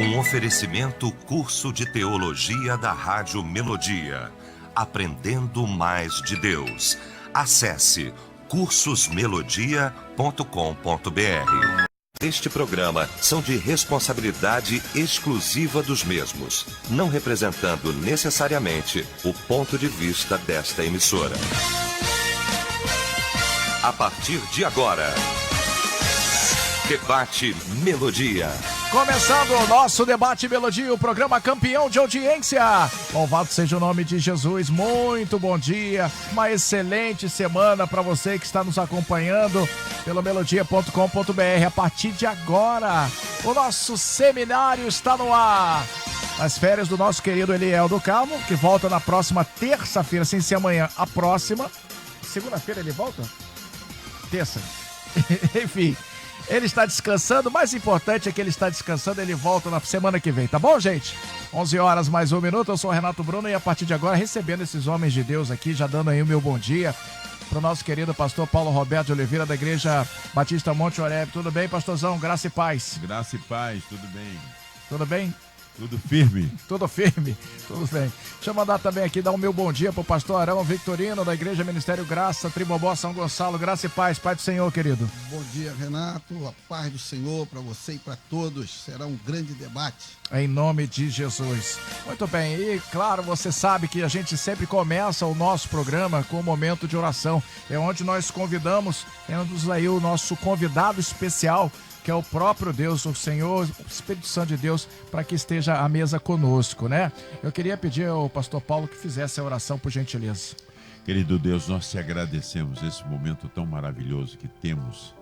Um oferecimento curso de teologia da Rádio Melodia. Aprendendo mais de Deus. Acesse cursosmelodia.com.br. Este programa são de responsabilidade exclusiva dos mesmos, não representando necessariamente o ponto de vista desta emissora. A partir de agora, Debate Melodia. Começando o nosso Debate Melodia, o programa campeão de audiência. Louvado seja o nome de Jesus. Muito bom dia, uma excelente semana para você que está nos acompanhando pelo melodia.com.br. A partir de agora, o nosso seminário está no ar. As férias do nosso querido Eliel do Carmo, que volta na próxima terça-feira, sem ser amanhã, a próxima. Segunda-feira ele volta? Terça. Enfim. Ele está descansando, o mais importante é que ele está descansando, ele volta na semana que vem, tá bom, gente? 11 horas mais um minuto, eu sou o Renato Bruno e a partir de agora recebendo esses homens de Deus aqui, já dando aí o meu bom dia para o nosso querido pastor Paulo Roberto de Oliveira da Igreja Batista Monte Oreb. Tudo bem, pastorzão? Graça e paz. Graça e paz, tudo bem? Tudo bem? Tudo firme. Tudo firme, tudo bem. Deixa eu mandar também aqui, dar um meu bom dia pro pastor Arão Victorino, da Igreja Ministério Graça, Tribobó, São Gonçalo. Graça e paz, Pai do Senhor, querido. Bom dia, Renato, a paz do Senhor para você e para todos. Será um grande debate. Em nome de Jesus. Muito bem, e claro, você sabe que a gente sempre começa o nosso programa com um momento de oração. É onde nós convidamos, temos aí o nosso convidado especial, que é o próprio Deus, o Senhor, o Espírito Santo de Deus, para que esteja à mesa conosco, né? Eu queria pedir ao pastor Paulo que fizesse a oração, por gentileza. Querido Deus, nós te agradecemos esse momento tão maravilhoso que temos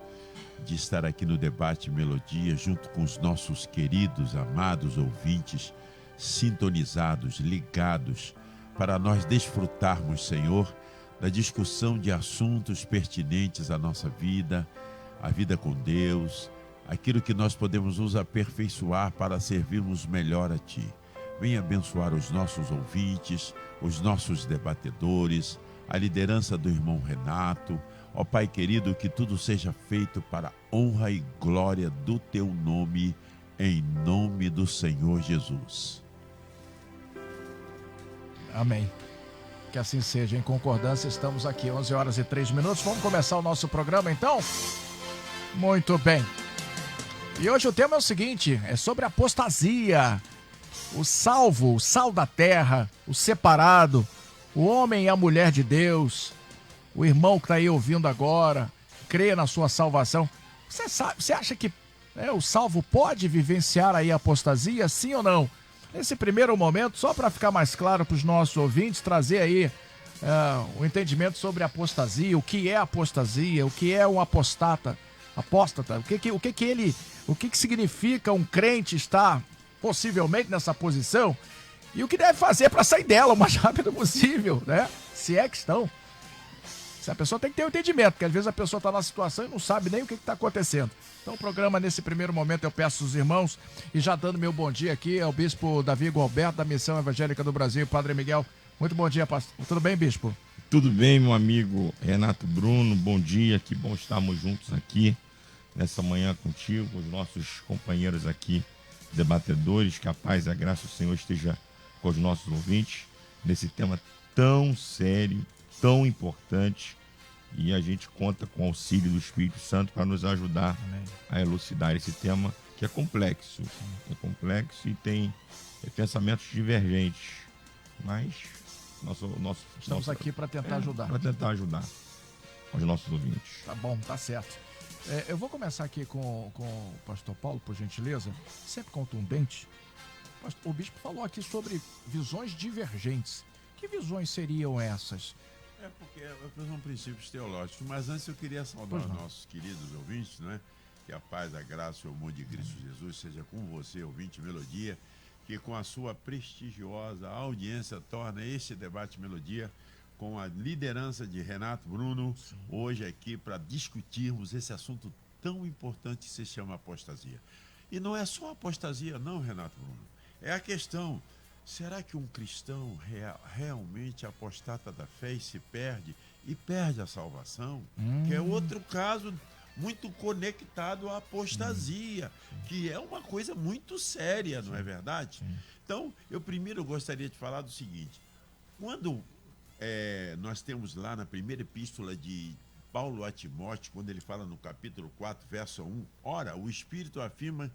de estar aqui no Debate Melodia, junto com os nossos queridos, amados ouvintes, sintonizados, ligados, para nós desfrutarmos, Senhor, da discussão de assuntos pertinentes à nossa vida, a vida com Deus, aquilo que nós podemos nos aperfeiçoar para servirmos melhor a Ti. Venha abençoar os nossos ouvintes, os nossos debatedores, a liderança do irmão Renato. Ó Pai querido, que tudo seja feito para a honra e glória do Teu nome, em nome do Senhor Jesus. Amém. Que assim seja, em concordância, estamos aqui, 11 horas e 3 minutos. Vamos começar o nosso programa, então? Muito bem. E hoje o tema é o seguinte, é sobre apostasia. O salvo, o sal da terra, o separado, o homem e a mulher de Deus, o irmão que está aí ouvindo agora, crê na sua salvação. Você acha que o salvo pode vivenciar aí a apostasia, sim ou não? Nesse primeiro momento, só para ficar mais claro para os nossos ouvintes, trazer aí o entendimento sobre apostasia, o que é apostasia, o que é um apóstata, o que significa um crente estar possivelmente nessa posição e o que deve fazer para sair dela o mais rápido possível, né? Se é que estão. Se a pessoa tem que ter um entendimento, porque às vezes a pessoa está na situação e não sabe nem o que está acontecendo. Então o programa, nesse primeiro momento, eu peço aos irmãos, e já dando meu bom dia aqui ao bispo Davi Gualberto, da Missão Evangélica do Brasil, Padre Miguel. Muito bom dia, pastor. Tudo bem, bispo? Tudo bem, meu amigo Renato Bruno, bom dia, que bom estarmos juntos aqui nessa manhã contigo, com os nossos companheiros aqui, debatedores, que a paz e a graça do Senhor esteja com os nossos ouvintes, nesse tema tão sério, tão importante, e a gente conta com o auxílio do Espírito Santo para nos ajudar a elucidar esse tema que é complexo e tem pensamentos divergentes, mas estamos aqui para tentar ajudar. Para tentar ajudar os nossos ouvintes. Tá bom, tá certo. Eu vou começar aqui com o pastor Paulo, por gentileza, sempre contundente. O bispo falou aqui sobre visões divergentes. Que visões seriam essas? Porque são princípios teológicos, mas antes eu queria saudar os nossos queridos ouvintes, não é? Que a paz, a graça e o amor de Cristo Jesus seja com você, ouvinte Melodia, que com a sua prestigiosa audiência torna este Debate Melodia com a liderança de Renato Bruno, hoje aqui para discutirmos esse assunto tão importante que se chama apostasia. E não é só apostasia não, Renato Bruno, é a questão, será que um cristão realmente apostata da fé e se perde, e perde a salvação? Que é outro caso muito conectado à apostasia, que é uma coisa muito séria, não é verdade? Então, eu primeiro gostaria de falar do seguinte: quando nós temos lá na primeira epístola de Paulo a Timóteo, quando ele fala no capítulo 4, verso 1, ora, o Espírito afirma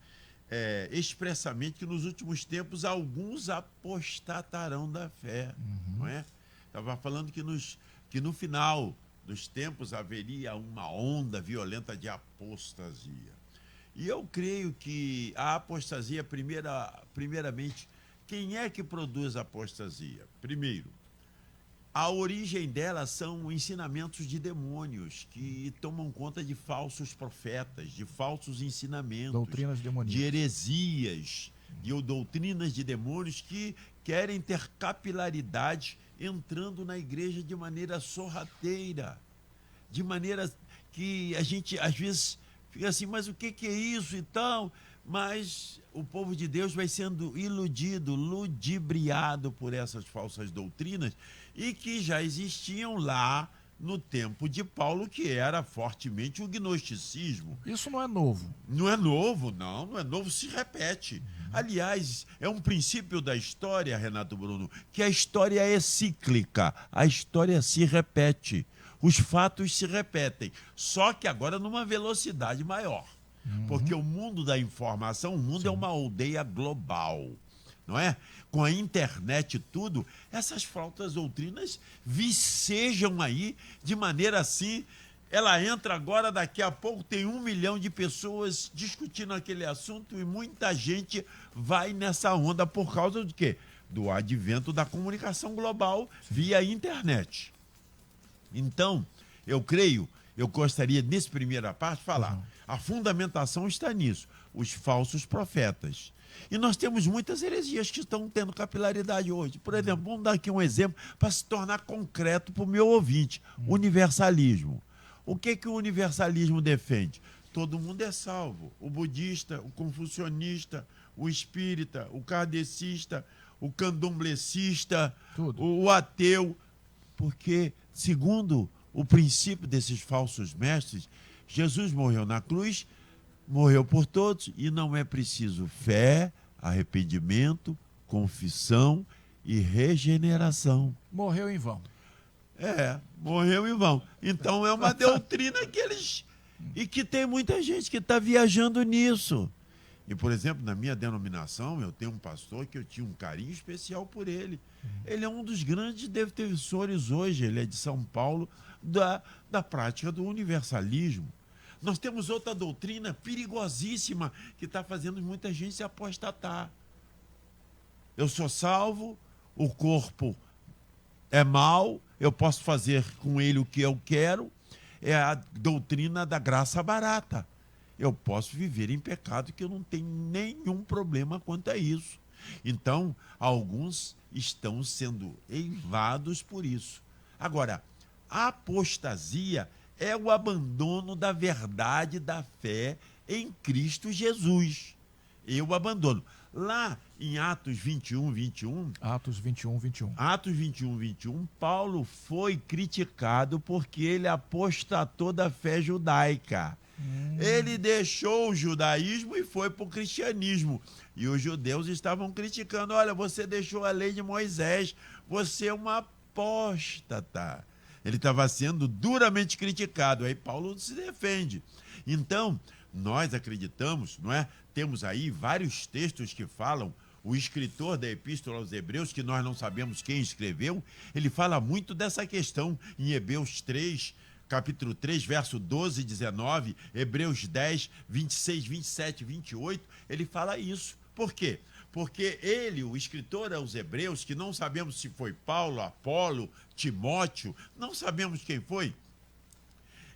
expressamente que nos últimos tempos alguns apostatarão da fé, não é? Estava falando que no final dos tempos haveria uma onda violenta de apostasia. E eu creio que a apostasia, primeiramente, quem é que produz a apostasia? Primeiro, a origem dela são ensinamentos de demônios que tomam conta de falsos profetas, de falsos ensinamentos, Doutrinas demoníacas. de heresias, de doutrinas de demônios que querem ter capilaridade entrando na igreja de maneira sorrateira, de maneira que a gente às vezes fica assim, mas o que é isso e tal? Mas o povo de Deus vai sendo iludido, ludibriado por essas falsas doutrinas e que já existiam lá no tempo de Paulo, que era fortemente o gnosticismo. Isso não é novo. Não é novo, não é novo, se repete. Aliás, é um princípio da história, Renato Bruno, que a história é cíclica, a história se repete, os fatos se repetem, só que agora numa velocidade maior. Porque o mundo da informação, o mundo é uma aldeia global, não é? Com a internet e tudo, essas falsas doutrinas vicejam aí de maneira assim. Ela entra agora, daqui a pouco tem 1 milhão de pessoas discutindo aquele assunto e muita gente vai nessa onda por causa de quê? Do advento da comunicação global via internet. Então, eu gostaria, nessa primeira parte, falar. A fundamentação está nisso, os falsos profetas. E nós temos muitas heresias que estão tendo capilaridade hoje. Por exemplo, vamos dar aqui um exemplo para se tornar concreto para o meu ouvinte. Universalismo. O que o universalismo defende? Todo mundo é salvo. O budista, o confucionista, o espírita, o kardecista, o candomblecista, o ateu. Porque, segundo o princípio desses falsos mestres, Jesus morreu na cruz, morreu por todos e não é preciso fé, arrependimento, confissão e regeneração. Morreu em vão. Morreu em vão. Então é uma doutrina que eles... E que tem muita gente que está viajando nisso. E, por exemplo, na minha denominação, eu tenho um pastor que eu tinha um carinho especial por ele. Ele é um dos grandes defensores hoje, ele é de São Paulo, da prática do universalismo. Nós temos outra doutrina perigosíssima que está fazendo muita gente se apostatar. Eu sou salvo, o corpo é mau, eu posso fazer com ele o que eu quero. É a doutrina da graça barata. Eu posso viver em pecado que eu não tenho nenhum problema quanto a isso. Então, alguns estão sendo eivados por isso. Agora, a apostasia é o abandono da verdade da fé em Cristo Jesus. Eu abandono. Lá em Atos 21, 21... Atos 21, 21. Atos 21, 21, Paulo foi criticado porque ele apostatou da fé judaica. Ele deixou o judaísmo e foi para o cristianismo. E os judeus estavam criticando. Olha, você deixou a lei de Moisés, você é uma apóstata. Ele estava sendo duramente criticado. Aí Paulo se defende. Então, nós acreditamos, não é? Temos aí vários textos que falam. O escritor da Epístola aos Hebreus, que nós não sabemos quem escreveu, ele fala muito dessa questão em Hebreus 3, capítulo 3, verso 12 e 19, Hebreus 10, 26, 27 e 28, ele fala isso. Por quê? Porque ele, o escritor aos Hebreus, que não sabemos se foi Paulo, Apolo, Timóteo, não sabemos quem foi,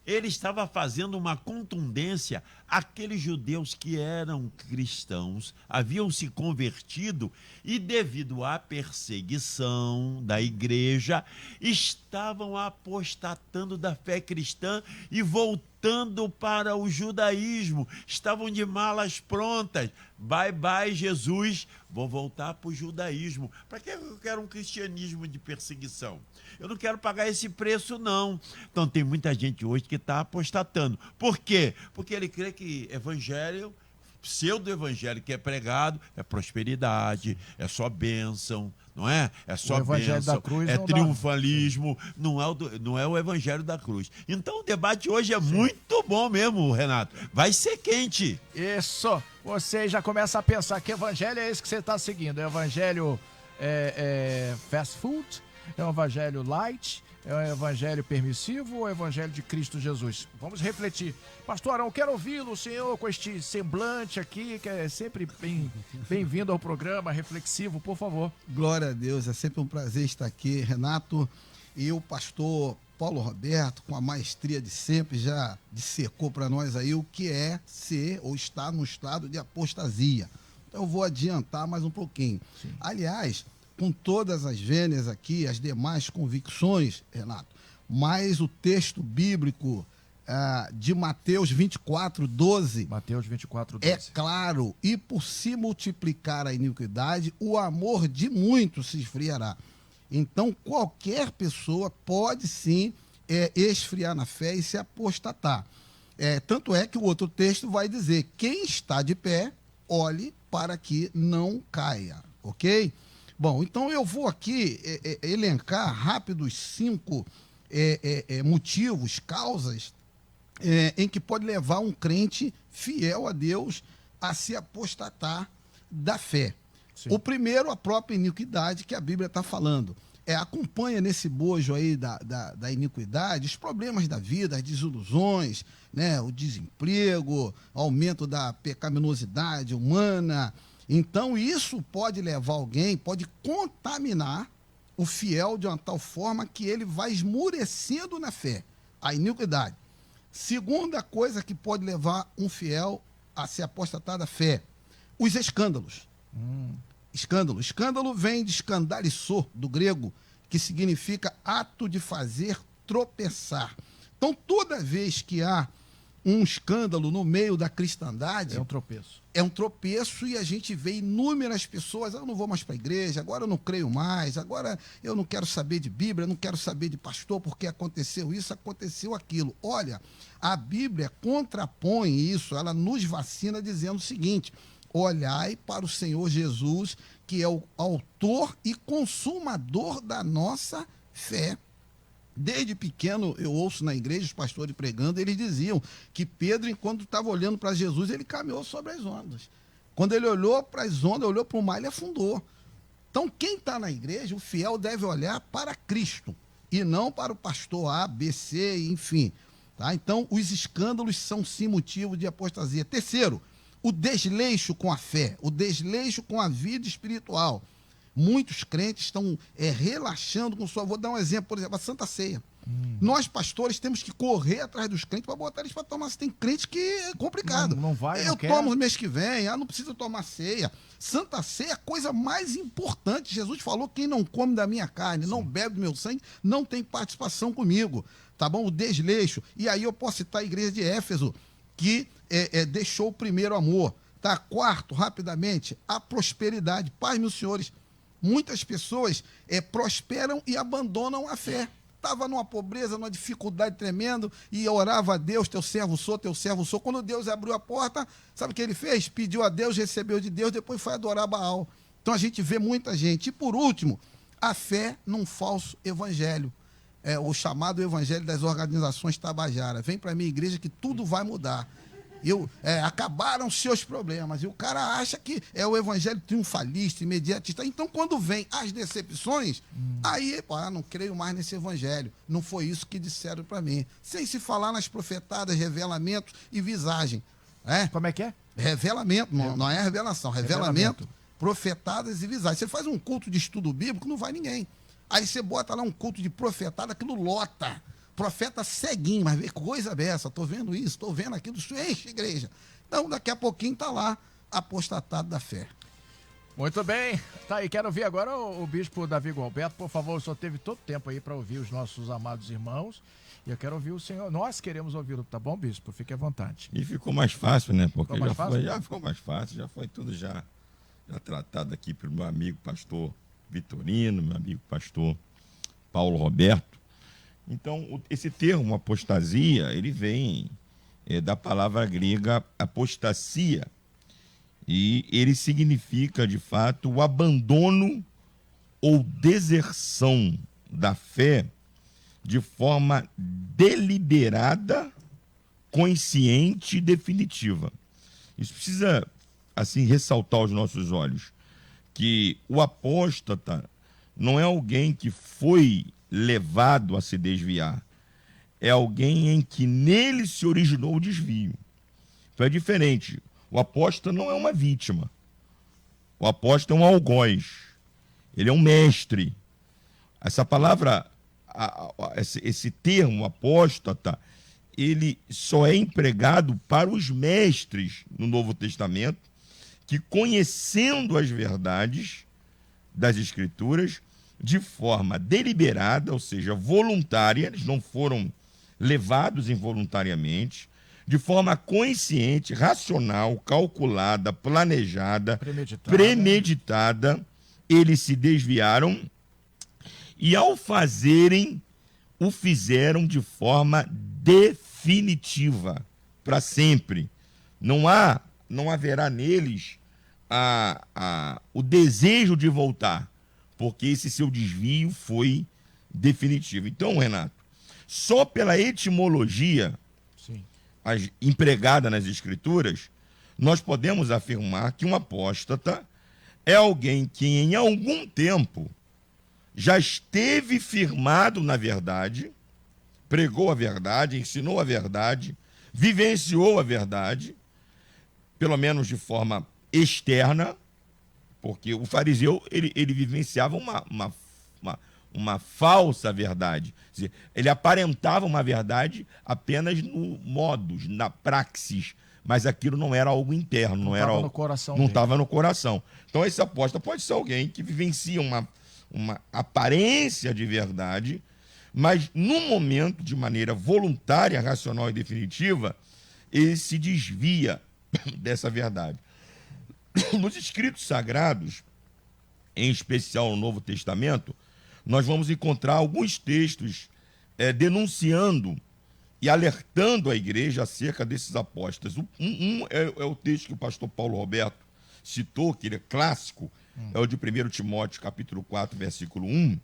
ele estava fazendo uma contundência àqueles judeus que eram cristãos, haviam se convertido e, devido à perseguição da igreja, estavam apostatando da fé cristã e voltando voltando para o judaísmo, estavam de malas prontas. Bye, bye, Jesus, vou voltar para o judaísmo. Para que eu quero um cristianismo de perseguição? Eu não quero pagar esse preço, não. Então tem muita gente hoje que está apostatando. Por quê? Porque ele crê que evangelho, pseudo-evangelho que é pregado, é prosperidade, é só bênção, não é? É só bênção, é triunfalismo, não é o evangelho da cruz. Então o debate hoje é muito bom mesmo, Renato. Vai ser quente. Isso! Você já começa a pensar que evangelho é esse que você está seguindo. É o evangelho fast food? É um evangelho light? É um evangelho permissivo ou é o evangelho de Cristo Jesus? Vamos refletir. Pastor Arão, quero ouvi-lo, o senhor, com este semblante aqui, que é sempre bem-vindo ao programa reflexivo, por favor. Glória a Deus, é sempre um prazer estar aqui, Renato. E o pastor Paulo Roberto, com a maestria de sempre, já dissecou para nós aí o que é ser ou estar no estado de apostasia. Então eu vou adiantar mais um pouquinho. Sim. Aliás, com todas as vênias aqui, as demais convicções, Renato, mas o texto bíblico de Mateus 24:12. Mateus 24:12. É claro, e por se multiplicar a iniquidade, o amor de muitos se esfriará. Então, qualquer pessoa pode sim esfriar na fé e se apostatar. Tanto é que o outro texto vai dizer: quem está de pé, olhe para que não caia, ok? Bom, então eu vou aqui elencar rápido os 5 motivos, causas, em que pode levar um crente fiel a Deus a se apostatar da fé. Sim. O primeiro, a própria iniquidade que a Bíblia está falando. Acompanha nesse bojo aí da iniquidade os problemas da vida, as desilusões, né, o desemprego, aumento da pecaminosidade humana. Então, isso pode levar alguém, pode contaminar o fiel de uma tal forma que ele vai esmurecendo na fé, a iniquidade. Segunda coisa que pode levar um fiel a se apostatar da fé, os escândalos. Escândalo. Escândalo vem de escandalizou, do grego, que significa ato de fazer tropeçar. Então, toda vez que há um escândalo no meio da cristandade... É um tropeço. É um tropeço e a gente vê inúmeras pessoas: eu não vou mais para a igreja, agora eu não creio mais, agora eu não quero saber de Bíblia, não quero saber de pastor, porque aconteceu isso, aconteceu aquilo. Olha, a Bíblia contrapõe isso, ela nos vacina dizendo o seguinte: olhai para o Senhor Jesus, que é o autor e consumador da nossa fé. Desde pequeno eu ouço na igreja os pastores pregando, eles diziam que Pedro, enquanto estava olhando para Jesus, ele caminhou sobre as ondas. Quando ele olhou para as ondas, olhou para o mar, ele afundou. Então, quem está na igreja, o fiel deve olhar para Cristo e não para o pastor A, B, C, enfim. Tá? Então, os escândalos são sim motivo de apostasia. Terceiro, o desleixo com a fé, o desleixo com a vida espiritual. Muitos crentes estão relaxando com sua... Vou dar um exemplo, por exemplo, a Santa Ceia. Nós, pastores, temos que correr atrás dos crentes para botar eles para tomar. Tem crente que é complicado. Não vai, eu tomo no mês que vem, não precisa tomar ceia. Santa Ceia é a coisa mais importante. Jesus falou: quem não come da minha carne, não bebe do meu sangue, não tem participação comigo. Tá bom? O desleixo. E aí eu posso citar a igreja de Éfeso, que deixou o primeiro amor. Tá? Quarto, rapidamente, a prosperidade. Paz, meus senhores. Muitas pessoas prosperam e abandonam a fé. Estava numa pobreza, numa dificuldade tremenda e orava a Deus: teu servo sou, teu servo sou. Quando Deus abriu a porta, sabe o que ele fez? Pediu a Deus, recebeu de Deus, depois foi adorar Baal. Então a gente vê muita gente. E por último, a fé num falso evangelho. O chamado evangelho das organizações Tabajara. Vem para a minha igreja que tudo vai mudar. Acabaram seus problemas. E o cara acha que é o evangelho triunfalista, imediatista. Então, quando vem as decepções, aí, não creio mais nesse evangelho. Não foi isso que disseram para mim. Sem se falar nas profetadas, revelamento e visagem. Como é que é? Revelamento, não é revelação. Revelamento, profetadas e visagem. Você faz um culto de estudo bíblico, não vai ninguém. Aí você bota lá um culto de profetada, aquilo lota. Profeta ceguinho, mas vê coisa dessa, estou vendo isso, estou vendo aquilo, isso enche a igreja. Então, daqui a pouquinho está lá, apostatado da fé. Muito bem. Tá aí, quero ouvir agora o bispo Davi Gualberto. Por favor, o senhor teve todo tempo aí para ouvir os nossos amados irmãos. E eu quero ouvir o senhor. Nós queremos ouvi-lo, tá bom, bispo? Fique à vontade. E ficou mais fácil, né? Porque Ficou já ficou mais fácil, já foi tudo já tratado aqui pelo meu amigo pastor Vitorino, meu amigo pastor Paulo Roberto. Então, esse termo apostasia, ele vem da palavra grega apostasia, e ele significa, de fato, o abandono ou deserção da fé de forma deliberada, consciente e definitiva. Isso precisa, assim, ressaltar aos nossos olhos, que o apóstata não é alguém que foi levado a se desviar, é alguém em que nele se originou o desvio. Então é diferente. O apóstata não é uma vítima. O apóstata é um algoz. Ele é um mestre. Essa palavra, esse termo apóstata, ele só é empregado para os mestres no Novo Testamento, que, conhecendo as verdades das Escrituras de forma deliberada, ou seja, voluntária, eles não foram levados involuntariamente, de forma consciente, racional, calculada, planejada, premeditada, eles se desviaram e, ao fazerem, o fizeram de forma definitiva, para sempre. Não haverá neles o desejo de voltar, porque esse seu desvio foi definitivo. Então, Renato, só pela etimologia empregada nas Escrituras, nós podemos afirmar que um apóstata é alguém que em algum tempo já esteve firmado na verdade, pregou a verdade, ensinou a verdade, vivenciou a verdade, pelo menos de forma externa, porque o fariseu ele vivenciava uma falsa verdade. Quer dizer, ele aparentava uma verdade apenas no modus, na praxis, mas aquilo não era algo interno, não era algo, no coração não dele. estava no coração. Então esse apóstolo pode ser alguém que vivencia uma aparência de verdade, mas no momento, de maneira voluntária, racional e definitiva, ele se desvia dessa verdade. Nos escritos sagrados, em especial no Novo Testamento, nós vamos encontrar alguns textos denunciando e alertando a igreja acerca desses apóstolos. É o texto que o pastor Paulo Roberto citou, que ele é clássico, é o de 1 Timóteo, capítulo 4, versículo 1,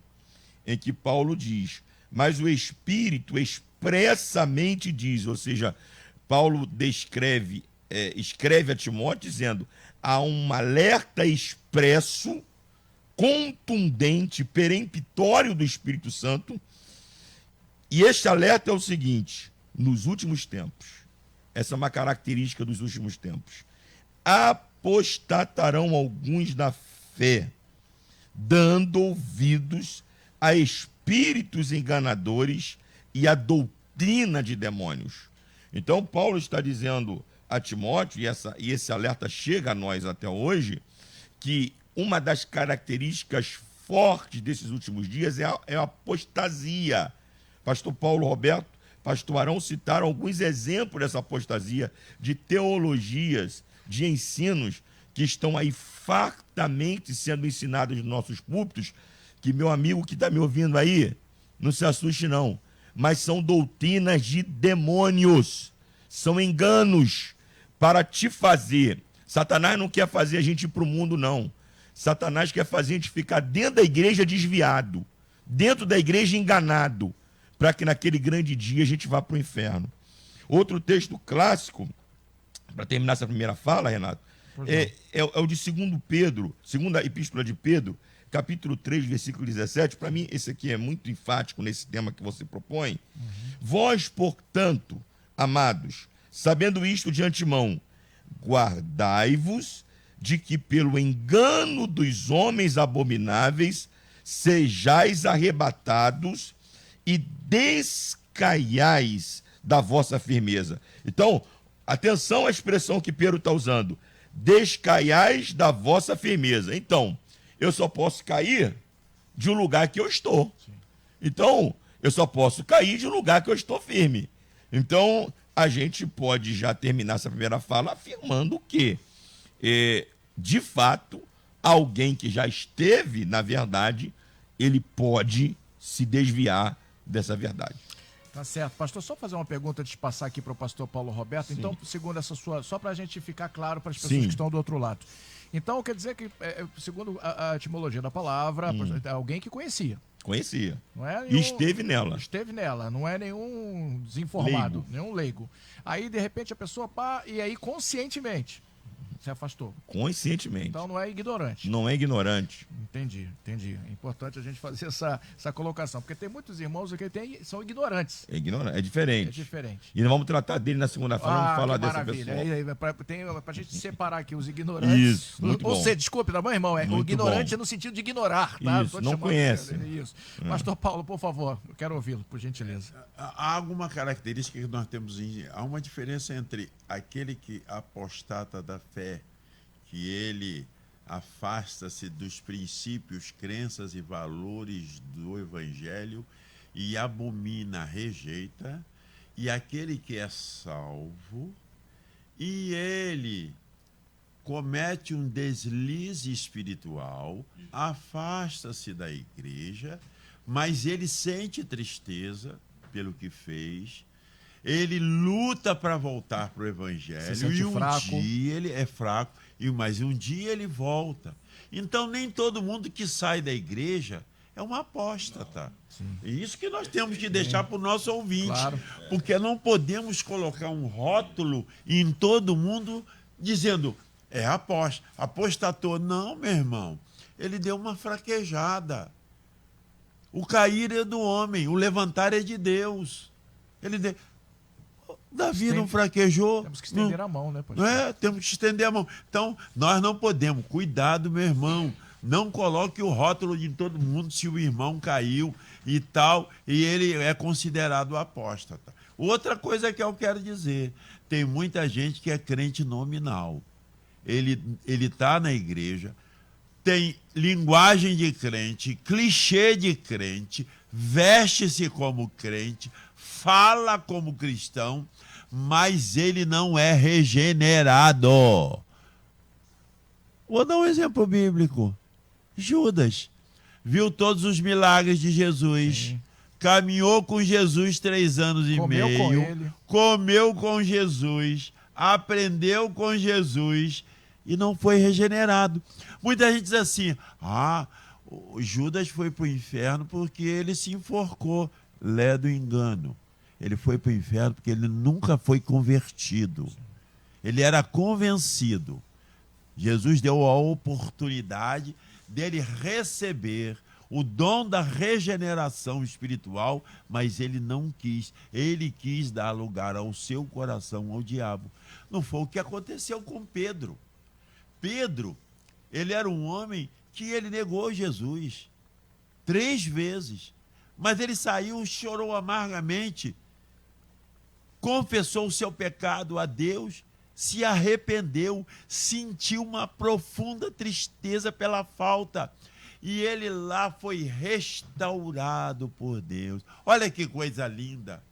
em que Paulo diz: mas o Espírito expressamente diz, ou seja, Paulo escreve a Timóteo dizendo: há um alerta expresso, contundente, peremptório do Espírito Santo, e este alerta é o seguinte: nos últimos tempos, essa é uma característica dos últimos tempos, apostatarão alguns da fé, dando ouvidos a espíritos enganadores e a doutrina de demônios. Então Paulo está dizendo a Timóteo, e esse alerta chega a nós até hoje, que uma das características fortes desses últimos dias é a apostasia. Pastor Paulo Roberto, pastor Arão citaram alguns exemplos dessa apostasia, de teologias, de ensinos que estão aí fartamente sendo ensinados nos nossos púlpitos, que, meu amigo que está me ouvindo aí, não se assuste não, mas são doutrinas de demônios, são enganos para te fazer. Satanás não quer fazer a gente ir para o mundo, não. Satanás quer fazer a gente ficar dentro da igreja desviado, dentro da igreja enganado, para que naquele grande dia a gente vá para o inferno. Outro texto clássico, para terminar essa primeira fala, Renato, é o de 2 Pedro, segunda epístola de Pedro, capítulo 3, versículo 17. Para mim, esse aqui é muito enfático nesse tema que você propõe. Vós, portanto, amados, sabendo isto de antemão, guardai-vos de que pelo engano dos homens abomináveis sejais arrebatados e descaiais da vossa firmeza. Então, atenção à expressão que Pedro está usando: descaiais da vossa firmeza. Então, eu só posso cair de um lugar que eu estou. Então, Eu só posso cair de um lugar que eu estou firme. Então, a gente pode já terminar essa primeira fala afirmando que, de fato, alguém que já esteve na verdade, ele pode se desviar dessa verdade. Tá certo. Pastor, só fazer uma pergunta antes de passar aqui para o pastor Paulo Roberto. Sim. Então, segundo essa sua... Só para a gente ficar claro para as pessoas Sim. que estão do outro lado. Então, quer dizer que, segundo a etimologia da palavra, alguém que conhecia. Conhecia. Não é E nenhum, esteve nela. Esteve nela, não é nenhum desinformado, Leigo. nenhum leigo. Aí, de repente, a pessoa, e aí conscientemente se afastou. Conscientemente. Então não é ignorante. Não é ignorante. Entendi. É importante a gente fazer essa colocação, porque tem muitos irmãos que são ignorantes. É ignorante, é diferente. É diferente. E nós vamos tratar dele na segunda fala, vamos falar dessa pessoa. Pra gente separar aqui os ignorantes. Isso, muito Ou bom. seja, desculpe, tá bom, irmão? O Muito ignorante bom. é no sentido de ignorar, tá? Isso, Tô te não chamando conhece. Isso. Pastor Paulo, por favor, eu quero ouvi-lo, por gentileza. Há alguma característica que nós temos. Há uma diferença entre aquele que apostata da fé, que ele afasta-se dos princípios, crenças e valores do Evangelho e abomina, rejeita, e aquele que é salvo e ele comete um deslize espiritual, afasta-se da igreja, mas ele sente tristeza pelo que fez, ele luta para voltar para o Evangelho e dia ele é fraco, mas um dia ele volta. Então nem todo mundo que sai da igreja é uma apóstata. E isso que nós temos que deixar para o nosso ouvinte, Claro. porque não podemos colocar um rótulo em todo mundo dizendo apostatou. Não, meu irmão, ele deu uma fraquejada. O cair é do homem, o levantar é de Deus. Davi não fraquejou. Temos que estender a mão, né, pastor? Não é? Temos que estender a mão. Então, nós não podemos. Cuidado, meu irmão. Não coloque o rótulo de todo mundo se o irmão caiu e tal, e ele é considerado apóstata. Outra coisa que eu quero dizer, tem muita gente que é crente nominal. Ele está na igreja, tem linguagem de crente, clichê de crente, veste-se como crente, fala como cristão, mas ele não é regenerado. Vou dar um exemplo bíblico. Judas viu todos os milagres de Jesus, Sim. caminhou com Jesus 3 anos e Comeu meio, com ele. comeu com Jesus, aprendeu com Jesus e não foi regenerado. Muita gente diz assim, o Judas foi para o inferno porque ele se enforcou. Lé do engano. Ele foi para o inferno porque ele nunca foi convertido. Ele era convencido. Jesus deu a oportunidade dele receber o dom da regeneração espiritual, mas ele não quis. Ele quis dar lugar ao seu coração, ao diabo. Não foi o que aconteceu com Pedro. Pedro, ele era um homem que ele negou Jesus 3 vezes. Mas ele saiu, chorou amargamente, confessou o seu pecado a Deus, se arrependeu, sentiu uma profunda tristeza pela falta. E ele lá foi restaurado por Deus. Olha que coisa linda.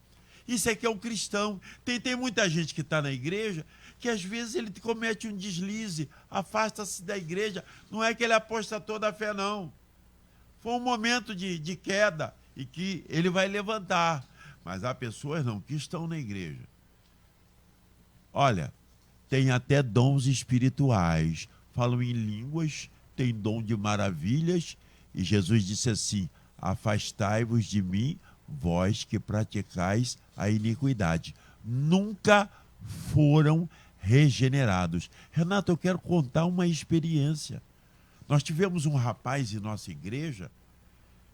Isso aqui é um cristão. Tem muita gente que está na igreja que às vezes ele comete um deslize, afasta-se da igreja. Não é que ele apostatou da fé, não. Foi um momento de queda e que ele vai levantar. Mas há pessoas não que estão na igreja. Olha, tem até dons espirituais, falam em línguas, tem dom de maravilhas, e Jesus disse assim, afastai-vos de mim, vós que praticais a iniquidade. Nunca foram regenerados. Renato, eu quero contar uma experiência. Nós tivemos um rapaz em nossa igreja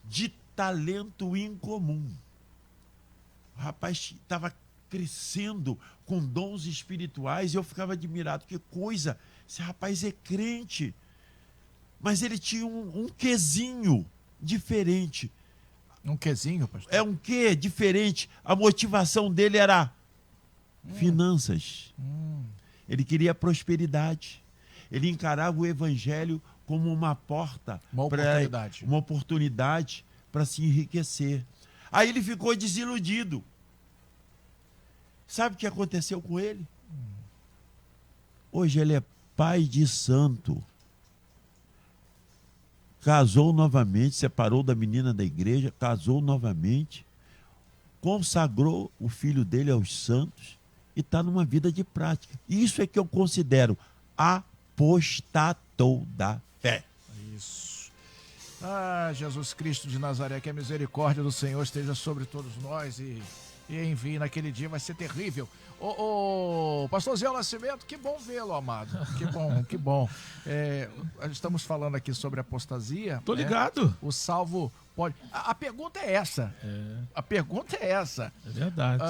de talento incomum. O rapaz estava crescendo com dons espirituais e eu ficava admirado. Que coisa, esse rapaz é crente. Mas ele tinha um quezinho diferente. Um quezinho, pastor? É um quê diferente. A motivação dele era finanças. Ele queria prosperidade. Ele encarava o evangelho como uma porta, Uma oportunidade. uma oportunidade para se enriquecer. Aí ele ficou desiludido. Sabe o que aconteceu com ele? Hoje ele é pai de santo. Casou novamente, separou da menina da igreja, casou novamente, consagrou o filho dele aos santos e está numa vida de prática. Isso é que eu considero apostatou da fé. Isso. Ah, Jesus Cristo de Nazaré, que a misericórdia do Senhor esteja sobre todos nós e envie naquele dia, vai ser terrível. Ô, pastor Zé Nascimento, que bom vê-lo, amado. Que bom, que bom. Estamos falando aqui sobre apostasia. Tô ligado. O salvo pode... A pergunta é essa. A pergunta é essa. É verdade.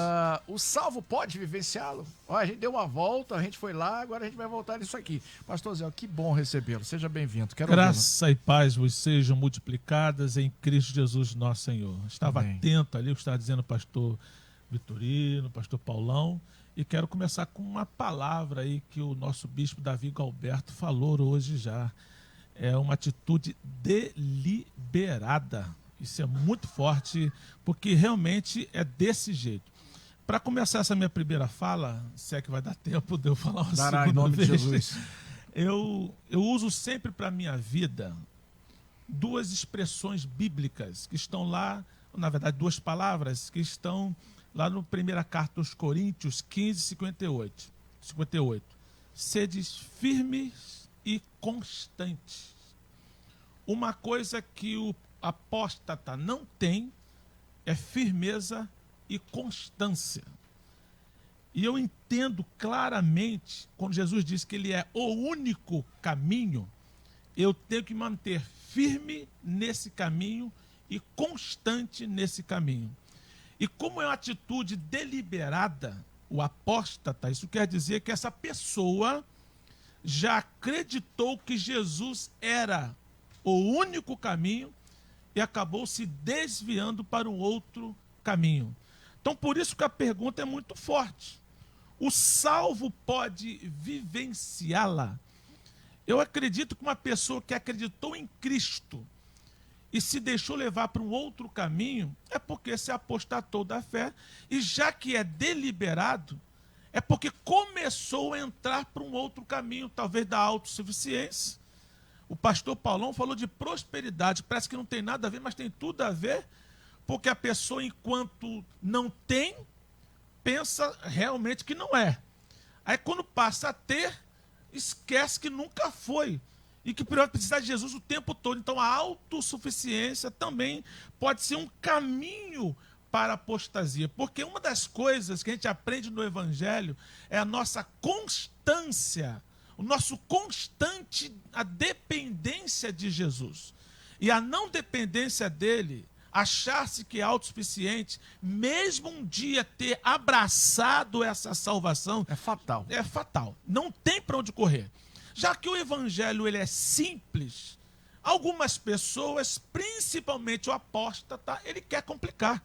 O salvo pode vivenciá-lo? Ó, a gente deu uma volta, a gente foi lá, agora a gente vai voltar nisso aqui. Pastor Zé, que bom recebê-lo. Seja bem-vindo. Graça e paz vos sejam multiplicadas em Cristo Jesus nosso Senhor. Estava atento ali, o que está dizendo o pastor Vitorino, o pastor Paulão, e quero começar com uma palavra aí que o nosso bispo Davi Galberto falou hoje já. É uma atitude deliberada. Isso é muito forte, porque realmente é desse jeito. Para começar essa minha primeira fala, se é que vai dar tempo de eu falar uma Dará, segunda em nome vez, de Jesus. Eu uso sempre para a minha vida duas expressões bíblicas que estão lá, na verdade, duas palavras que estão lá no primeira carta aos Coríntios 15, 58. Sedes firmes e constantes. Uma coisa que o apóstata não tem é firmeza e constância. E eu entendo claramente, quando Jesus diz que ele é o único caminho, eu tenho que manter firme nesse caminho e constante nesse caminho. E como é uma atitude deliberada, o apóstata, isso quer dizer que essa pessoa já acreditou que Jesus era o único caminho e acabou se desviando para um outro caminho. Então, por isso que a pergunta é muito forte. O salvo pode vivenciá-la? Eu acredito que uma pessoa que acreditou em Cristo e se deixou levar para um outro caminho, é porque se apostatou da fé, e já que é deliberado, é porque começou a entrar para um outro caminho, talvez da autossuficiência. O pastor Paulão falou de prosperidade, parece que não tem nada a ver, mas tem tudo a ver, porque a pessoa, enquanto não tem, pensa realmente que não é. Aí quando passa a ter, esquece que nunca foi. E que vai precisar de Jesus o tempo todo. Então a autossuficiência também pode ser um caminho para a apostasia. Porque uma das coisas que a gente aprende no Evangelho é a nossa constância, o nosso constante, a dependência de Jesus. E a não dependência dele, achar-se que é autossuficiente, mesmo um dia ter abraçado essa salvação, é fatal. É fatal. Não tem para onde correr. Já que o evangelho ele é simples, algumas pessoas, principalmente o apóstata, ele quer complicar.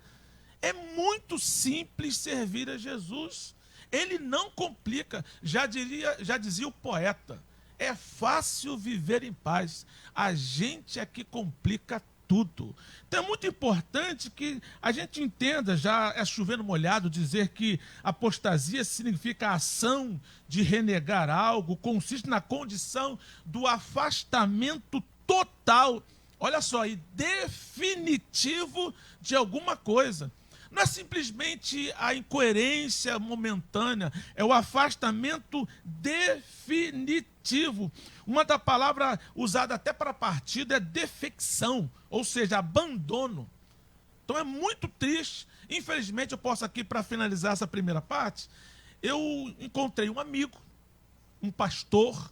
É muito simples servir a Jesus. Ele não complica. Já dizia o poeta, é fácil viver em paz. A gente é que complica tudo. Então é muito importante que a gente entenda, já é chovendo molhado, dizer que apostasia significa a ação de renegar algo, consiste na condição do afastamento total, olha só, e definitivo de alguma coisa. Não é simplesmente a incoerência momentânea, é o afastamento definitivo. Uma da palavra usada até para partido é defecção, ou seja, abandono. Então é muito triste. Infelizmente, eu posso aqui, para finalizar essa primeira parte, eu encontrei um amigo, um pastor,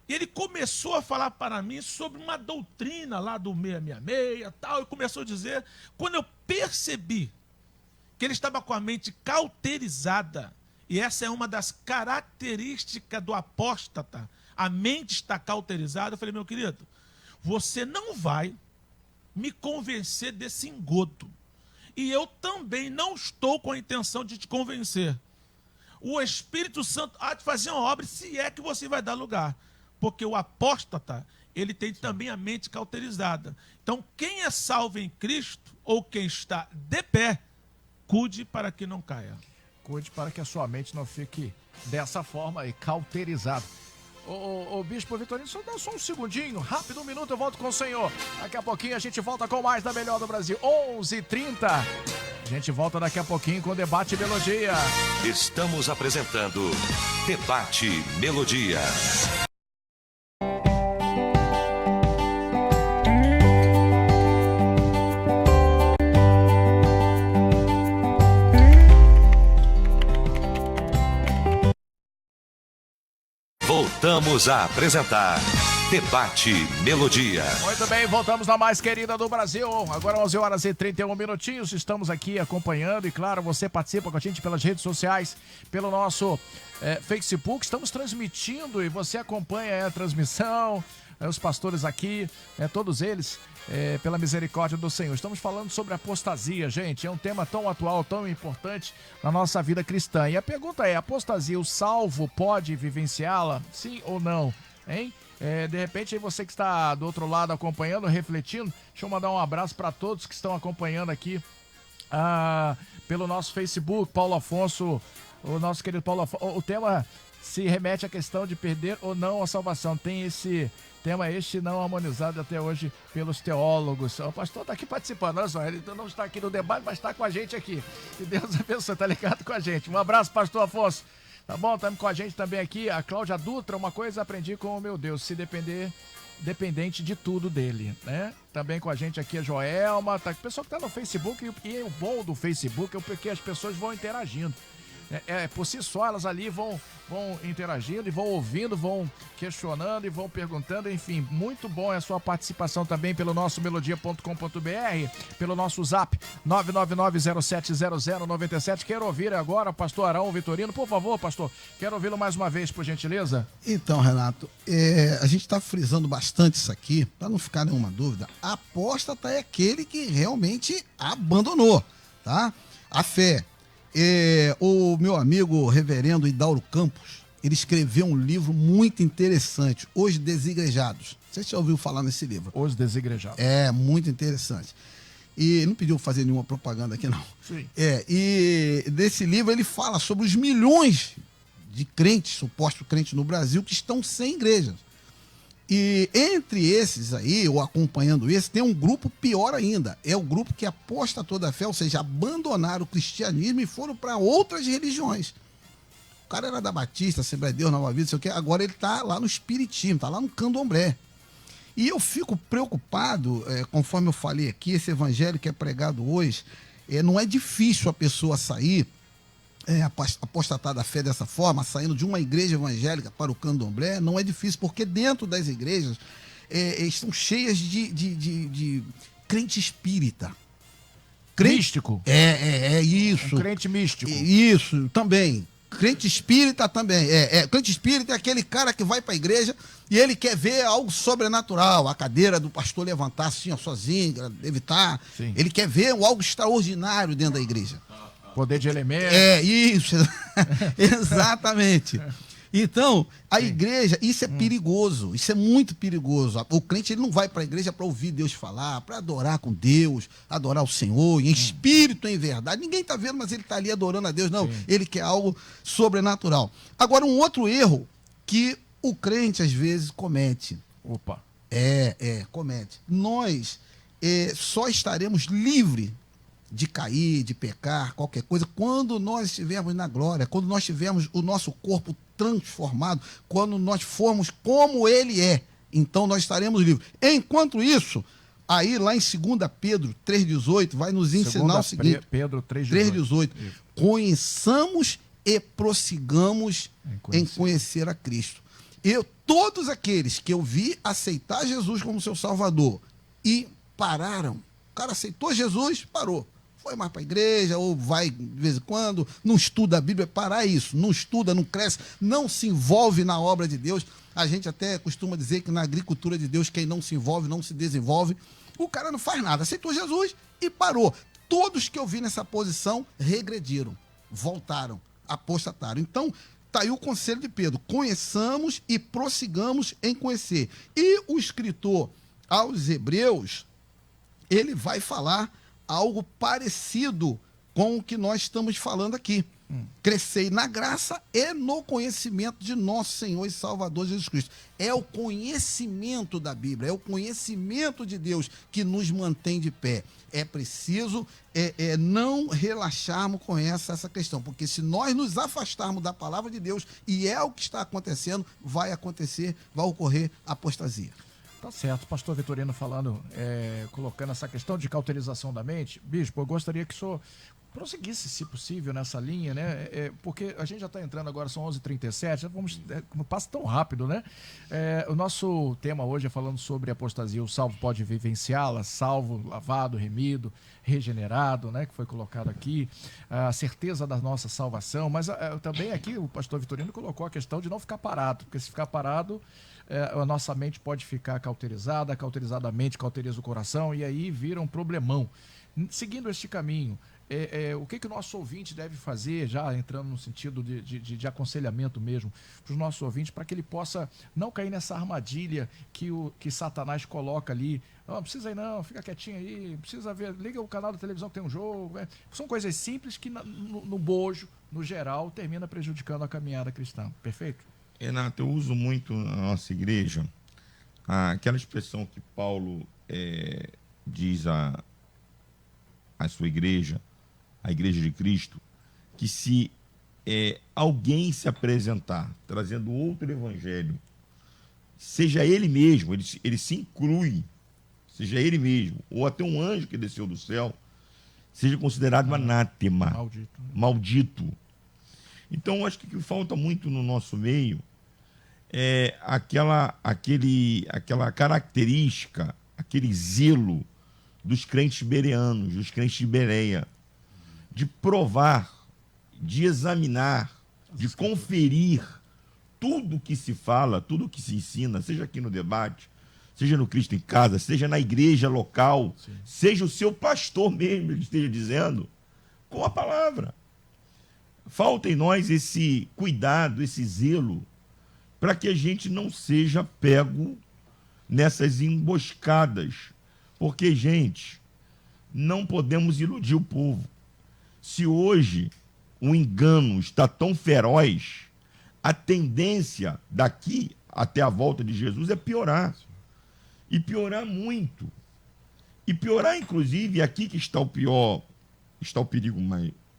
e ele começou a falar para mim sobre uma doutrina lá do 666 e tal, e começou a dizer, quando eu percebi que ele estava com a mente cauterizada, e essa é uma das características do apóstata, a mente está cauterizada, eu falei, meu querido, você não vai me convencer desse engodo, e eu também não estou com a intenção de te convencer. O Espírito Santo há de fazer uma obra, se é que você vai dar lugar, porque o apóstata, ele tem também a mente cauterizada. Então, quem é salvo em Cristo, ou quem está de pé, cuide para que não caia. Cuide para que a sua mente não fique dessa forma aí, cauterizada. Ô, Bispo Vitorino, só dá só um segundinho, rápido, 1 minuto, eu volto com o senhor. Daqui a pouquinho a gente volta com mais da Melhor do Brasil, 11h30. A gente volta daqui a pouquinho com o Debate Melodia. Estamos apresentando Debate Melodia. Voltamos a apresentar Debate Melodia. Muito bem, voltamos na mais querida do Brasil. Agora 11 horas e 31 minutinhos. Estamos aqui acompanhando e, claro, você participa com a gente pelas redes sociais, pelo nosso Facebook. Estamos transmitindo e você acompanha a transmissão, os pastores aqui, todos eles, pela misericórdia do Senhor. Estamos falando sobre apostasia, gente. É um tema tão atual, tão importante na nossa vida cristã. E a pergunta é, apostasia, o salvo pode vivenciá-la? Sim ou não? Hein? De repente, aí você que está do outro lado acompanhando, refletindo, deixa eu mandar um abraço para todos que estão acompanhando aqui pelo nosso Facebook, Paulo Afonso, o nosso querido Paulo Afonso. O tema se remete à questão de perder ou não a salvação. Tem esse tema não harmonizado até hoje pelos teólogos. O pastor está aqui participando, olha só, ele não está aqui no debate, mas está com a gente aqui. Que Deus abençoe, está ligado com a gente. Um abraço, pastor Afonso. Tá bom? Estamos com a gente também aqui, a Cláudia Dutra. Uma coisa aprendi com o meu Deus, se dependente de tudo dele, né? Também com a gente aqui a Joelma, tá? O pessoal que tá no Facebook, e o bom do Facebook é porque as pessoas vão interagindo. Por si só, elas ali vão interagindo e vão ouvindo, vão questionando e vão perguntando, enfim, muito bom é a sua participação também pelo nosso melodia.com.br, pelo nosso zap 999070097. Quero ouvir agora o pastor Arão Vitorino, por favor, pastor, quero ouvi-lo mais uma vez, por gentileza. Então, Renato, a gente está frisando bastante isso aqui, para não ficar nenhuma dúvida. A apóstata é aquele que realmente abandonou, tá? A fé. O meu amigo reverendo Hidauro Campos, ele escreveu um livro muito interessante, Os Desigrejados. Você já ouviu falar nesse livro? Os Desigrejados. É, muito interessante. E não pediu fazer nenhuma propaganda aqui, não. Sim. E desse livro ele fala sobre os milhões de crentes, supostos crentes no Brasil, que estão sem igrejas. E entre esses aí, ou acompanhando esse, tem um grupo pior ainda. É o grupo que apostatou da fé, ou seja, abandonaram o cristianismo e foram para outras religiões. O cara era da Batista, Assembleia de Deus, Nova Vida, não sei o quê. Agora ele está lá no Espiritismo, está lá no Candomblé. E eu fico preocupado, conforme eu falei aqui, esse evangelho que é pregado hoje, não é difícil a pessoa sair, apostatar da fé dessa forma, saindo de uma igreja evangélica para o candomblé, não é difícil, porque dentro das igrejas estão cheias de crente espírita. Místico? É isso. Um crente místico. Isso, também. Crente espírita também. Crente espírita é aquele cara que vai para a igreja e ele quer ver algo sobrenatural, a cadeira do pastor levantar assim, ó, sozinho, levitar. Sim. Ele quer ver algo extraordinário dentro da igreja. Poder de elemento. Isso. Exatamente. Então, a igreja, isso é perigoso, isso é muito perigoso. O crente ele não vai para a igreja para ouvir Deus falar, para adorar com Deus, adorar o Senhor, em espírito, em verdade. Ninguém está vendo, mas ele está ali adorando a Deus. Não, ele quer algo sobrenatural. Agora, um outro erro que o crente às vezes comete. Opa. Comete. Nós só estaremos livres de cair, de pecar, qualquer coisa, quando nós estivermos na glória, quando nós tivermos o nosso corpo transformado, quando nós formos como ele é, então nós estaremos livres. Enquanto isso, aí lá em 2 Pedro 3,18 vai nos ensinar o seguinte, Pedro 3,18, conheçamos e prossigamos em conhecer a Cristo. Todos aqueles que eu vi aceitar Jesus como seu Salvador e pararam, o cara aceitou Jesus, parou. Foi mais para a igreja, ou vai de vez em quando, não estuda a Bíblia, parar isso, não estuda, não cresce, não se envolve na obra de Deus. A gente até costuma dizer que na agricultura de Deus, quem não se envolve, não se desenvolve. O cara não faz nada, aceitou Jesus e parou. Todos que eu vi nessa posição regrediram, voltaram, apostataram. Então, está aí o conselho de Pedro: conheçamos e prossigamos em conhecer. E o escritor aos Hebreus, ele vai falar algo parecido com o que nós estamos falando aqui. Crescei na graça e no conhecimento de nosso Senhor e Salvador Jesus Cristo. É o conhecimento da Bíblia, é o conhecimento de Deus que nos mantém de pé. É preciso não relaxarmos com essa questão, porque se nós nos afastarmos da palavra de Deus, e é o que está acontecendo, vai ocorrer apostasia. Tá certo, pastor Vitorino falando, colocando essa questão de cauterização da mente. Bispo, eu gostaria que o senhor prosseguisse, se possível, nessa linha, né? Porque a gente já está entrando agora, são 11h37, já vamos, passa tão rápido, né? O nosso tema hoje é falando sobre apostasia. O salvo pode vivenciá-la, salvo, lavado, remido, regenerado, né? Que foi colocado aqui, a certeza da nossa salvação, mas também aqui o pastor Vitorino colocou a questão de não ficar parado, porque se ficar parado, a nossa mente pode ficar cauterizada, cauterizadamente cauteriza o coração, e aí vira um problemão. Seguindo este caminho, o que o nosso ouvinte deve fazer, já entrando no sentido de aconselhamento mesmo, para os nossos ouvintes, para que ele possa não cair nessa armadilha que Satanás coloca ali? Não precisa ir não, fica quietinho aí, precisa ver, liga o canal da televisão que tem um jogo. São coisas simples que no bojo, no geral, termina prejudicando a caminhada cristã. Perfeito? Renato, eu uso muito na nossa igreja aquela expressão que Paulo diz à sua igreja, a Igreja de Cristo, que se alguém se apresentar trazendo outro evangelho, seja ele mesmo, ele se inclui, seja ele mesmo, ou até um anjo que desceu do céu, seja considerado anátema, maldito. Então, eu acho que o que falta muito no nosso meio é aquela característica, aquele zelo dos crentes bereanos, dos crentes de Bereia, de provar, de examinar, de conferir tudo que se fala, tudo que se ensina, seja aqui no debate, seja no Cristo em Casa, seja na igreja local, seja o seu pastor mesmo que esteja dizendo, com a palavra. Falta em nós esse cuidado, esse zelo, para que a gente não seja pego nessas emboscadas. Porque, gente, não podemos iludir o povo. Se hoje o engano está tão feroz, a tendência daqui até a volta de Jesus é piorar. E piorar muito. E piorar, inclusive, aqui que está o perigo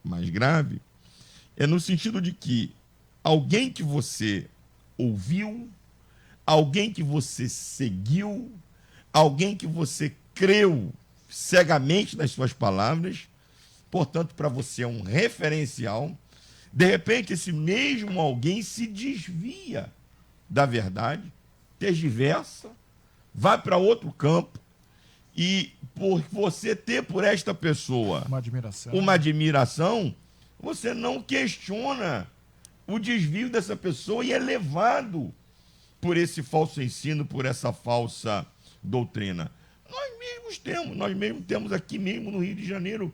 mais grave, é no sentido de que alguém que você ouviu, alguém que você seguiu, alguém que você creu cegamente nas suas palavras, portanto, para você é um referencial, de repente esse mesmo alguém se desvia da verdade, tergiversa, vai para outro campo, e por você ter por esta pessoa uma admiração, você não questiona o desvio dessa pessoa e é levado por esse falso ensino, por essa falsa doutrina. Nós mesmos temos aqui mesmo no Rio de Janeiro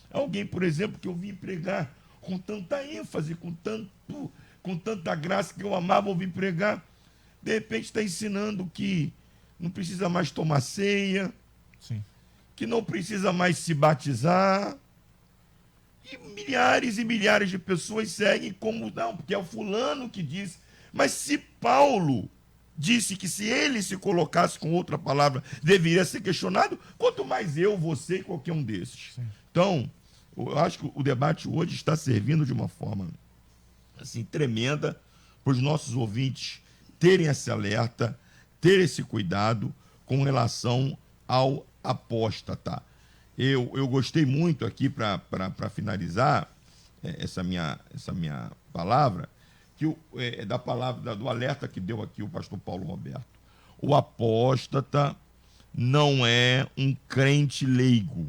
alguém, por exemplo, que eu vi pregar com tanta ênfase, com tanta graça, que eu amava ouvir pregar, de repente está ensinando que não precisa mais tomar ceia, que não precisa mais se batizar, e milhares de pessoas seguem como, não, porque é o fulano que disse. Mas se Paulo disse que se ele se colocasse com outra palavra, deveria ser questionado, quanto mais eu, você e qualquer um desses. Então, eu acho que o debate hoje está servindo de uma forma assim, tremenda para os nossos ouvintes terem esse alerta, ter esse cuidado com relação ao apóstata. Eu gostei muito aqui, para finalizar essa minha palavra, da palavra, do alerta que deu aqui o pastor Paulo Roberto. O apóstata não é um crente leigo.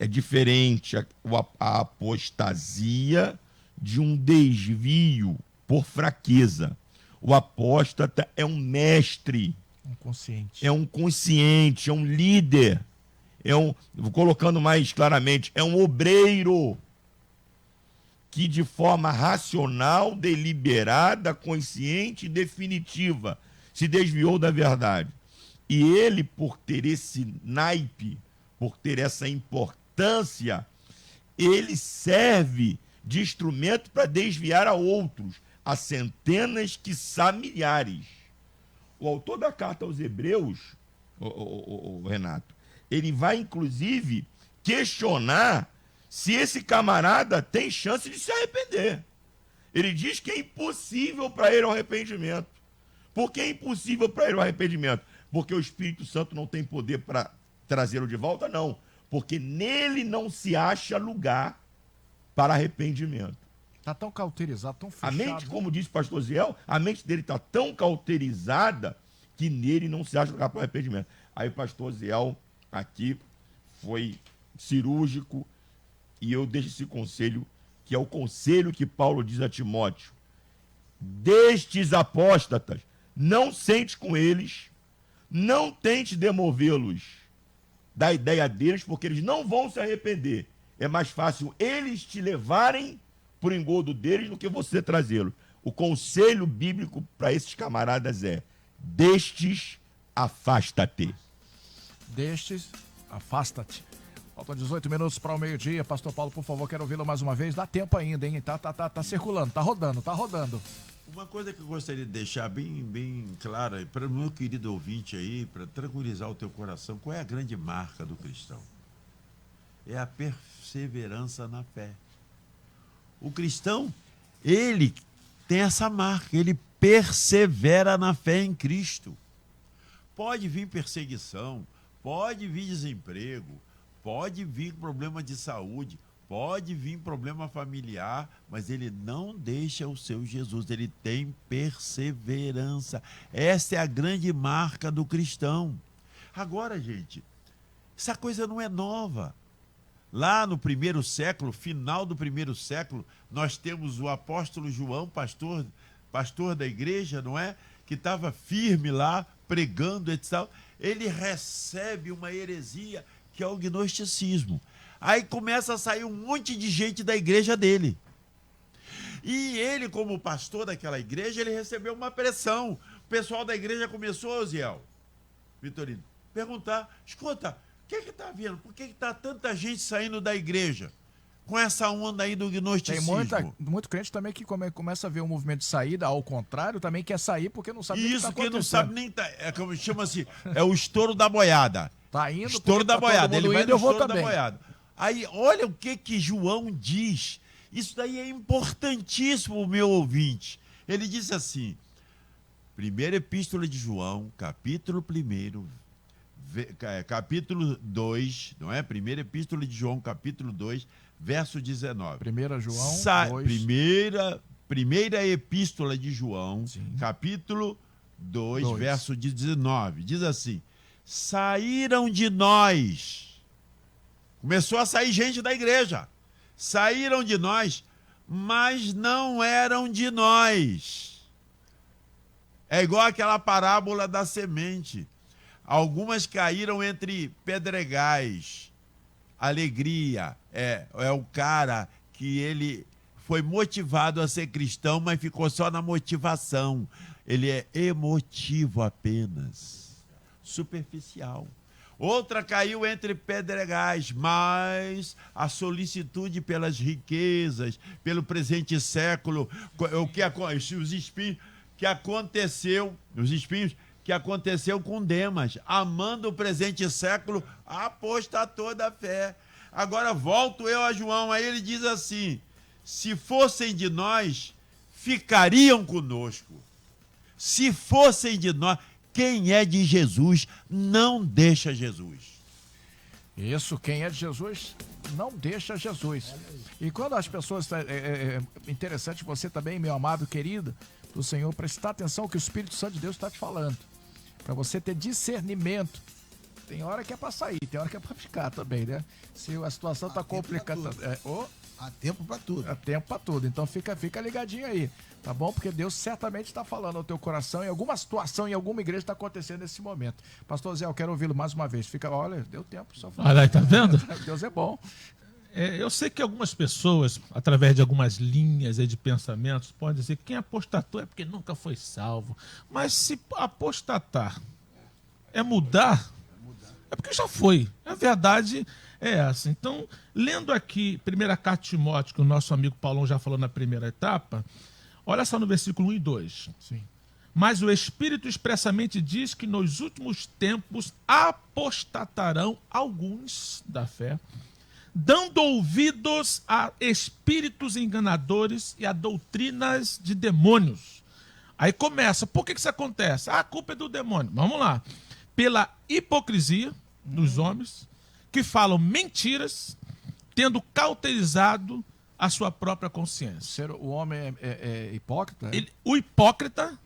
É diferente a apostasia de um desvio por fraqueza. O apóstata é um mestre. É um consciente, é um líder. Colocando mais claramente, é um obreiro que de forma racional, deliberada, consciente e definitiva se desviou da verdade. E ele, por ter esse naipe, por ter essa importância, ele serve de instrumento para desviar a outros, a centenas, quiçá milhares. O autor da carta aos Hebreus, o Renato, ele vai inclusive questionar se esse camarada tem chance de se arrepender. Ele diz que é impossível para ele o arrependimento. Por que é impossível para ele o arrependimento? Porque o Espírito Santo não tem poder para trazê-lo de volta? Não. Porque nele não se acha lugar para arrependimento. Está tão cauterizado, tão fechado. A mente, como disse o pastor Ziel, a mente dele está tão cauterizada que nele não se acha lugar para o arrependimento. Aí o pastor Ziel aqui foi cirúrgico e eu deixo esse conselho, que é o conselho que Paulo diz a Timóteo. Destes apóstatas, não sente com eles, não tente demovê-los da ideia deles, porque eles não vão se arrepender. É mais fácil eles te levarem por engodo deles do que você trazê-los. O conselho bíblico para esses camaradas é: destes, afasta-te. Destes, afasta-te. Faltam 18 minutos para o meio-dia. Pastor Paulo, por favor, quero ouvi-lo mais uma vez. Dá tempo ainda, hein? Tá circulando, tá rodando. Uma coisa que eu gostaria de deixar bem clara para o meu querido ouvinte aí, para tranquilizar o teu coração, qual é a grande marca do cristão? É a perseverança na fé. O cristão, ele tem essa marca, ele persevera na fé em Cristo. Pode vir perseguição, pode vir desemprego, pode vir problema de saúde, pode vir problema familiar, mas ele não deixa o seu Jesus, ele tem perseverança. Essa é a grande marca do cristão. Agora, gente, essa coisa não é nova. Lá no primeiro século, final do primeiro século, nós temos o apóstolo João, pastor da igreja, não é? Que estava firme lá, pregando, etc. Ele recebe uma heresia, que é o gnosticismo. Aí começa a sair um monte de gente da igreja dele. E ele, como pastor daquela igreja, ele recebeu uma pressão. O pessoal da igreja começou, Ziel, Vitorino, perguntar: escuta, o que está havendo? Por que está tanta gente saindo da igreja com essa onda aí do gnosticismo? Tem muito crente também que começa a ver um movimento de saída, ao contrário, também quer sair porque não sabe o que está acontecendo. Isso, que não sabe nem... É como chama-se, é o estouro da boiada. Tá indo, estouro da boiada. Ele vai no estouro da também. boiada. Aí, olha o que João diz. Isso daí é importantíssimo, meu ouvinte. Ele diz assim, primeira epístola de João, capítulo 1, capítulo 2, não é? Primeira epístola de João, capítulo 2, verso 19. Primeira João 2. Primeira epístola de João, sim, capítulo 2, verso 19. Diz assim: saíram de nós. Começou a sair gente da igreja. Saíram de nós, mas não eram de nós. É igual aquela parábola da semente. Algumas caíram entre pedregais. Alegria. É o cara que ele foi motivado a ser cristão, mas ficou só na motivação. Ele é emotivo apenas. Superficial. Outra caiu entre pedregais, mas a solicitude pelas riquezas, pelo presente século, os espinhos que aconteceu com Demas, amando o presente século, apostatou da fé. Agora volto eu a João, aí ele diz assim: se fossem de nós, ficariam conosco. Se fossem de nós, quem é de Jesus não deixa Jesus. Isso, quem é de Jesus não deixa Jesus. E quando as pessoas... É interessante você também, meu amado querido do Senhor, prestar atenção ao que o Espírito Santo de Deus está te falando. Para você ter discernimento. Tem hora que é para sair, tem hora que é para ficar também, né? Se a situação está complicada... Há tempo para tudo. Há tempo para tudo. Então fica ligadinho aí, tá bom? Porque Deus certamente está falando ao teu coração em alguma situação, em alguma igreja está acontecendo nesse momento. Pastor Zé, eu quero ouvi-lo mais uma vez. Olha, deu tempo. Só olha aí, tá vendo? Deus é bom. Eu sei que algumas pessoas, através de algumas linhas aí de pensamentos, podem dizer que quem apostatou é porque nunca foi salvo. Mas se apostatar é mudar, é porque já foi. A verdade é essa. Então, lendo aqui, primeira carta de Timóteo, que o nosso amigo Paulão já falou na primeira etapa, olha só no versículo 1 e 2. Sim. Mas o Espírito expressamente diz que nos últimos tempos apostatarão alguns da fé, dando ouvidos a espíritos enganadores e a doutrinas de demônios. Aí começa, por que isso acontece? A culpa é do demônio. Vamos lá. Pela hipocrisia dos homens, que falam mentiras, tendo cauterizado a sua própria consciência. O homem é hipócrita? O hipócrita,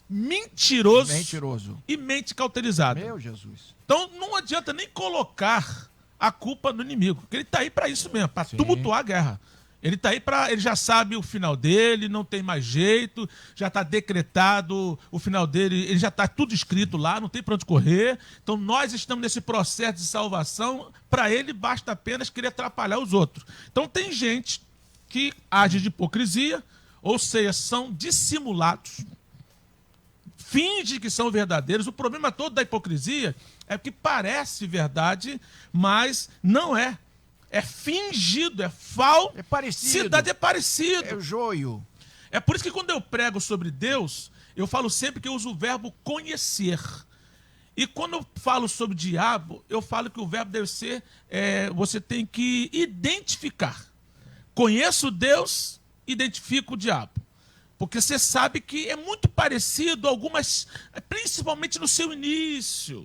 mentiroso e mente cauterizada. Meu Jesus. Então não adianta nem colocar a culpa no inimigo, porque ele está aí para isso mesmo, para tumultuar a guerra. Ele está aí ele já sabe o final dele, não tem mais jeito, já está decretado o final dele, ele já está tudo escrito lá, não tem para onde correr. Então nós estamos nesse processo de salvação, para ele basta apenas querer atrapalhar os outros. Então tem gente que age de hipocrisia, ou seja, são dissimulados, fingem que são verdadeiros. O problema todo da hipocrisia é que parece verdade, mas não é. É fingido, é falso. É parecido. Cidade é parecido. É o joio. É por isso que quando eu prego sobre Deus, eu falo sempre que eu uso o verbo conhecer. E quando eu falo sobre o diabo, eu falo que o verbo deve ser, você tem que identificar. Conheço Deus, identifico o diabo. Porque você sabe que é muito parecido, algumas, principalmente no seu início.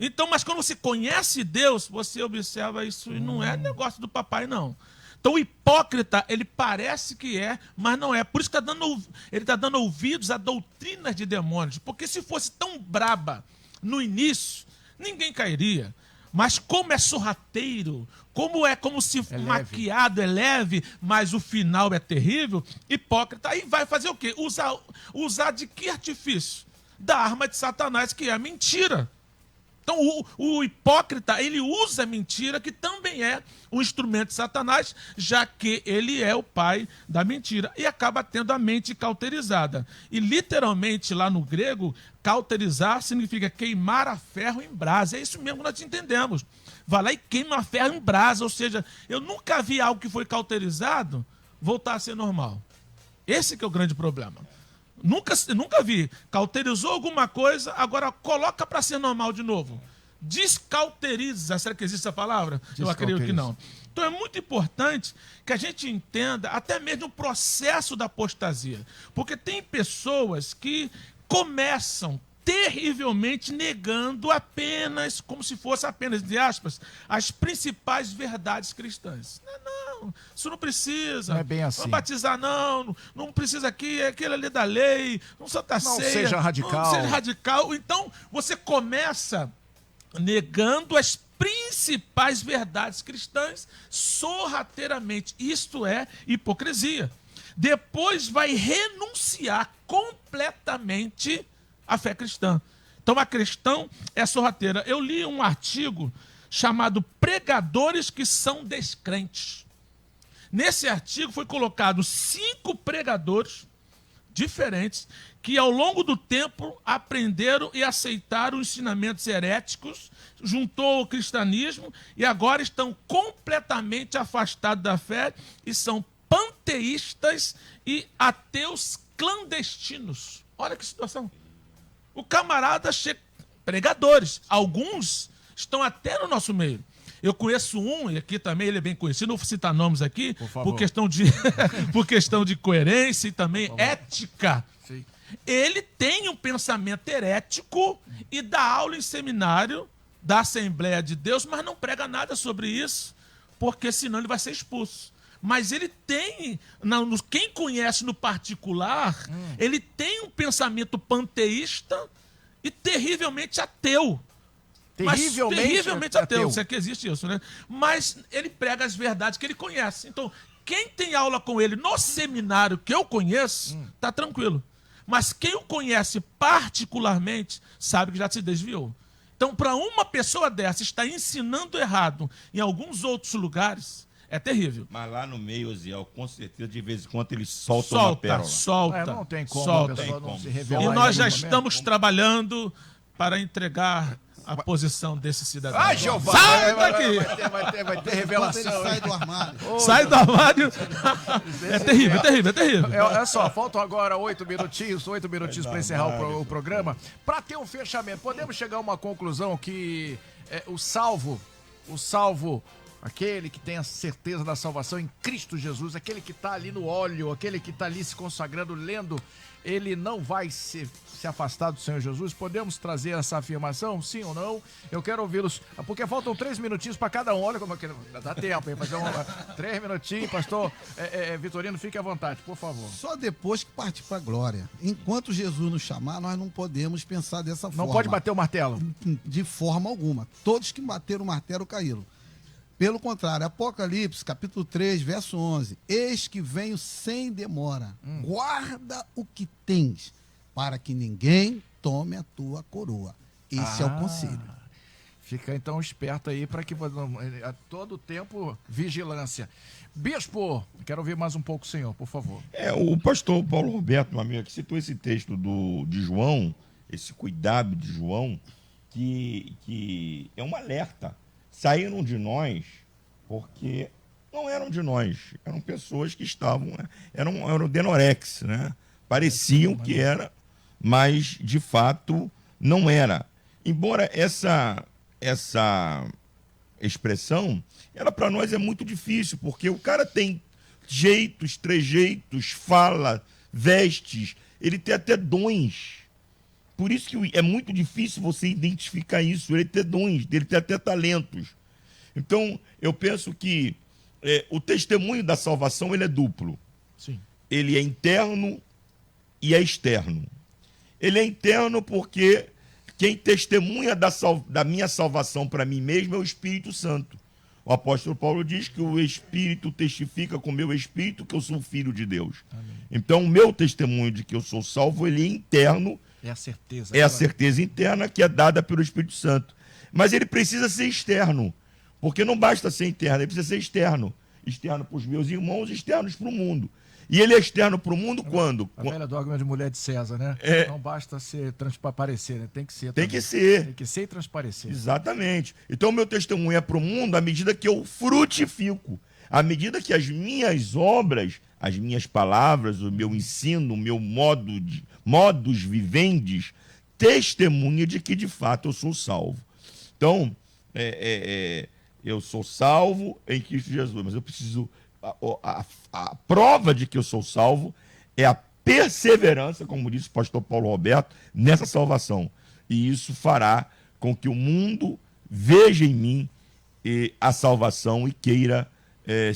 Então, mas quando você conhece Deus, você observa isso e não é negócio do papai, não. Então, o hipócrita, ele parece que é, mas não é. Por isso que ele está dando ouvidos a doutrinas de demônios. Porque se fosse tão braba no início, ninguém cairia. Mas como é sorrateiro, como se maquiado é leve, mas o final é terrível, hipócrita, aí vai fazer o quê? Usar de que artifício? Da arma de Satanás, que é a mentira. Então, o hipócrita, ele usa a mentira, que também é um instrumento de Satanás, já que ele é o pai da mentira, e acaba tendo a mente cauterizada. E, literalmente, lá no grego, cauterizar significa queimar a ferro em brasa. É isso mesmo que nós entendemos. Vai lá e queima a ferro em brasa, ou seja, eu nunca vi algo que foi cauterizado voltar a ser normal. Esse que é o grande problema. Nunca vi. Cauterizou alguma coisa, agora coloca para ser normal de novo. Descauteriza. Será que existe essa palavra? Eu acredito que não. Então é muito importante que a gente entenda até mesmo o processo da apostasia. Porque tem pessoas que começam terrivelmente negando apenas, como se fosse apenas, de aspas, as principais verdades cristãs. Não, isso não precisa. Não é bem assim. Não batizar, não precisa aqui, é aquele ali da lei, não Santa Ceia. Não seja radical. Não seja radical. Então, você começa negando as principais verdades cristãs sorrateiramente. Isto é hipocrisia. Depois vai renunciar completamente a fé cristã. Então a questão é sorrateira. Eu li um artigo chamado Pregadores que são Descrentes. Nesse artigo foi colocado 5 pregadores diferentes que ao longo do tempo aprenderam e aceitaram os ensinamentos heréticos, juntou ao cristianismo e agora estão completamente afastados da fé e são panteístas e ateus clandestinos. Olha que situação. O camarada chega... Pregadores. Alguns estão até no nosso meio. Eu conheço um, e aqui também ele é bem conhecido, não vou citar nomes aqui, por questão de coerência e também ética. Sim. Ele tem um pensamento herético e dá aula em seminário da Assembleia de Deus, mas não prega nada sobre isso, porque senão ele vai ser expulso. Mas ele tem, quem conhece no particular, ele tem um pensamento panteísta e terrivelmente ateu. Terrivelmente ateu. Se é que existe isso, né? Mas ele prega as verdades que ele conhece. Então, quem tem aula com ele no seminário que eu conheço, está tranquilo. Mas quem o conhece particularmente, sabe que já se desviou. Então, para uma pessoa dessa estar ensinando errado em alguns outros lugares, É terrível. Mas lá no meio, Osiel, com certeza, de vez em quando eles soltam uma pérola. Solta. Não tem como solta. a pessoa não Tem se como. revelar. E em nós já algum momento. estamos trabalhando para entregar a posição desse cidadão. Ai, Jeová! Sai daqui! Vai ter Quando ele revelação. sai hein? do armário. Sai do armário! É terrível, é terrível, é terrível. Olha só, faltam agora 8 minutinhos para encerrar o programa. Para ter um fechamento, podemos chegar a uma conclusão que o salvo, aquele que tem a certeza da salvação em Cristo Jesus, aquele que está ali no óleo, aquele que está ali se consagrando, lendo, ele não vai se afastar do Senhor Jesus? Podemos trazer essa afirmação, sim ou não? Eu quero ouvi-los, porque faltam 3 minutinhos para cada um. Olha como eu quero, dá tempo, hein? Fazer 3 minutinhos, pastor Vitorino, fique à vontade, por favor. Só depois que partir para a glória. Enquanto Jesus nos chamar, nós não podemos pensar dessa forma. Não pode bater o martelo. De forma alguma. Todos que bateram o martelo caíram. Pelo contrário, Apocalipse, capítulo 3, verso 11. Eis que venho sem demora. Guarda o que tens, para que ninguém tome a tua coroa. Esse é o conselho. Fica então esperto aí para que a todo tempo vigilância. Bispo, quero ouvir mais um pouco o senhor, por favor. O pastor Paulo Roberto, meu amigo, que citou esse texto de João, esse cuidado de João, que é um alerta. Saíram de nós porque não eram de nós, eram pessoas que estavam, eram denorex, né? Pareciam que era, mas de fato não era. Embora essa expressão, ela para nós é muito difícil, porque o cara tem jeitos, trejeitos, fala, vestes, ele tem até dons. Por isso que é muito difícil você identificar isso. Ele tem dons, ele tem até talentos. Então, eu penso que o testemunho da salvação ele é duplo. Sim. Ele é interno e é externo. Ele é interno porque quem testemunha da minha salvação para mim mesmo é o Espírito Santo. O apóstolo Paulo diz que o Espírito testifica com o meu Espírito que eu sou filho de Deus. Amém. Então, o meu testemunho de que eu sou salvo, ele é interno. É a certeza. É a certeza interna que é dada pelo Espírito Santo. Mas ele precisa ser externo. Porque não basta ser interno, ele precisa ser externo. Externo para os meus irmãos, externos para o mundo. E ele é externo para o mundo quando? A velha dogma de mulher de César, né? Não basta ser transparecer, né? Tem que ser. Tem que ser. Tem que ser e transparecer. Exatamente. Então, o meu testemunho é para o mundo à medida que eu frutifico. À medida que as minhas obras, as minhas palavras, o meu ensino, o meu modus vivendi, testemunha de que, de fato, eu sou salvo. Então, eu sou salvo em Cristo Jesus, mas eu preciso... A prova de que eu sou salvo é a perseverança, como disse o pastor Paulo Roberto, nessa salvação. E isso fará com que o mundo veja em mim a salvação e queira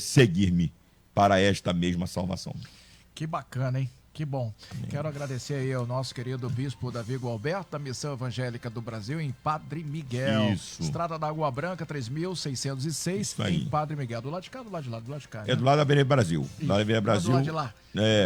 seguir-me para esta mesma salvação. Que bacana, hein? Que bom. Amém. Quero agradecer aí ao nosso querido bispo Davi Gualberto, da Missão Evangélica do Brasil, em Padre Miguel. Isso. Estrada da Água Branca, 3.606, em Padre Miguel. Do lado de cá, do lado de lá, do lado de cá. É do lado da Avenida Brasil. Do lado da Avenida Brasil. Do lado de lá.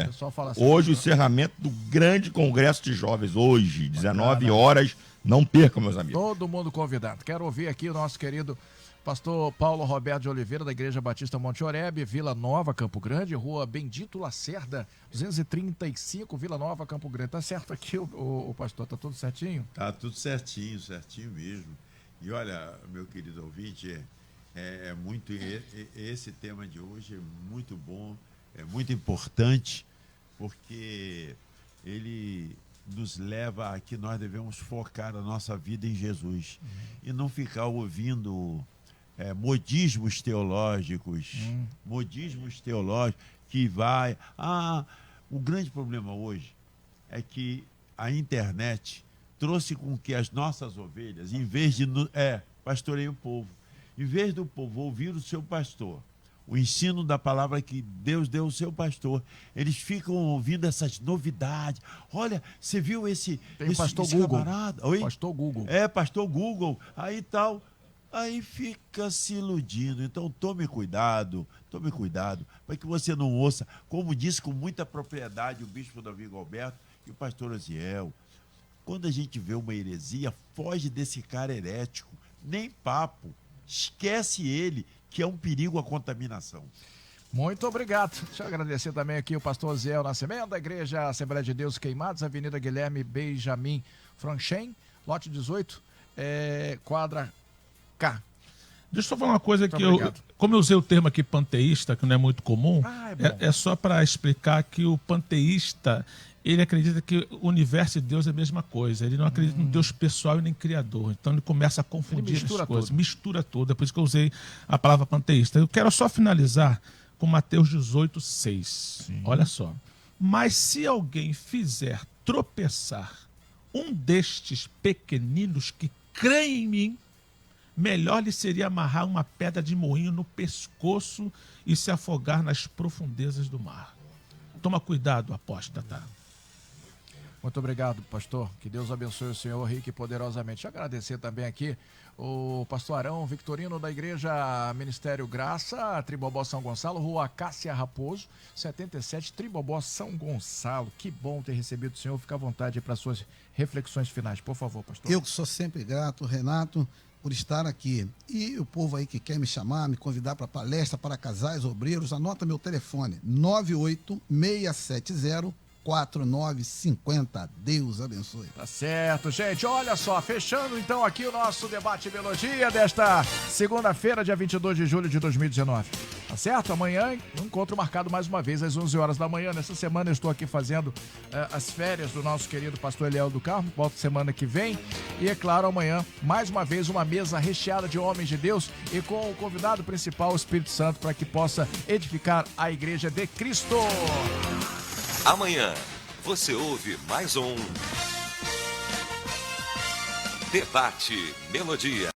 O pessoal fala assim, hoje o encerramento do grande congresso de jovens, hoje, 19 horas. Não percam, meus amigos. Todo mundo convidado. Quero ouvir aqui o nosso querido pastor Paulo Roberto de Oliveira, da Igreja Batista Monte Oreb, Vila Nova, Campo Grande, Rua Bendito Lacerda, 235, Vila Nova, Campo Grande. Tá certo aqui, o pastor? Tá tudo certinho? Tá tudo certinho, certinho mesmo. E olha, meu querido ouvinte, muito esse tema de hoje é muito bom, é muito importante, porque ele nos leva a que nós devemos focar a nossa vida em Jesus e não ficar ouvindo modismos teológicos, que vai... o grande problema hoje é que a internet trouxe com que as nossas ovelhas, em vez de... pastoreiem o povo. Em vez do povo ouvir o seu pastor, o ensino da palavra que Deus deu ao seu pastor, eles ficam ouvindo essas novidades. Olha, você viu esse pastor Google. Camarada? Oi? Pastor Google. Pastor Google, aí tal. Aí fica se iludindo. Então tome cuidado, para que você não ouça, como disse com muita propriedade o bispo Davi Gualberto e o pastor Osiel. Quando a gente vê uma heresia, foge desse cara herético, nem papo, esquece ele que é um perigo a contaminação. Muito obrigado. Deixa eu agradecer também aqui o pastor Ziel Nascimento, da Igreja Assembleia de Deus Queimados, Avenida Guilherme Benjamin Franchen, lote 18, quadra K. Deixa eu só falar uma coisa Muito que obrigado. como eu usei o termo aqui panteísta, que não é muito comum, é bom. é só para explicar que o panteísta, ele acredita que o universo e Deus é a mesma coisa. Ele não acredita no Deus pessoal e nem criador. Então ele começa a confundir Ele mistura as coisas, tudo. mistura tudo. É por isso que eu usei a palavra panteísta. Eu quero só finalizar com Mateus 18:6. Olha só. Mas se alguém fizer tropeçar um destes pequeninos que creem em mim, melhor lhe seria amarrar uma pedra de moinho no pescoço e se afogar nas profundezas do mar. Toma cuidado, apóstata. Muito obrigado, pastor. Que Deus abençoe o senhor rico e poderosamente. Deixa eu agradecer também aqui o pastor Arão Victorino, da Igreja Ministério Graça, Tribobó São Gonçalo, Rua Cássia Raposo, 77, Tribobó São Gonçalo. Que bom ter recebido o senhor. Fica à vontade para suas reflexões finais. Por favor, pastor. Eu que sou sempre grato, Renato, por estar aqui. E o povo aí que quer me chamar, me convidar para palestra para casais, obreiros, anota meu telefone, 98670 4950. Deus abençoe. Tá certo, gente. Olha só, fechando então aqui o nosso debate Melodia desta segunda-feira, dia 22 de julho de 2019. Tá certo? Amanhã, um encontro marcado mais uma vez às 11 horas da manhã. Nessa semana eu estou aqui fazendo as férias do nosso querido pastor Eliel do Carmo. Volto semana que vem. E é claro, amanhã, mais uma vez, uma mesa recheada de homens de Deus e com o convidado principal, o Espírito Santo, para que possa edificar a Igreja de Cristo. Amanhã você ouve mais um Debate Melodia.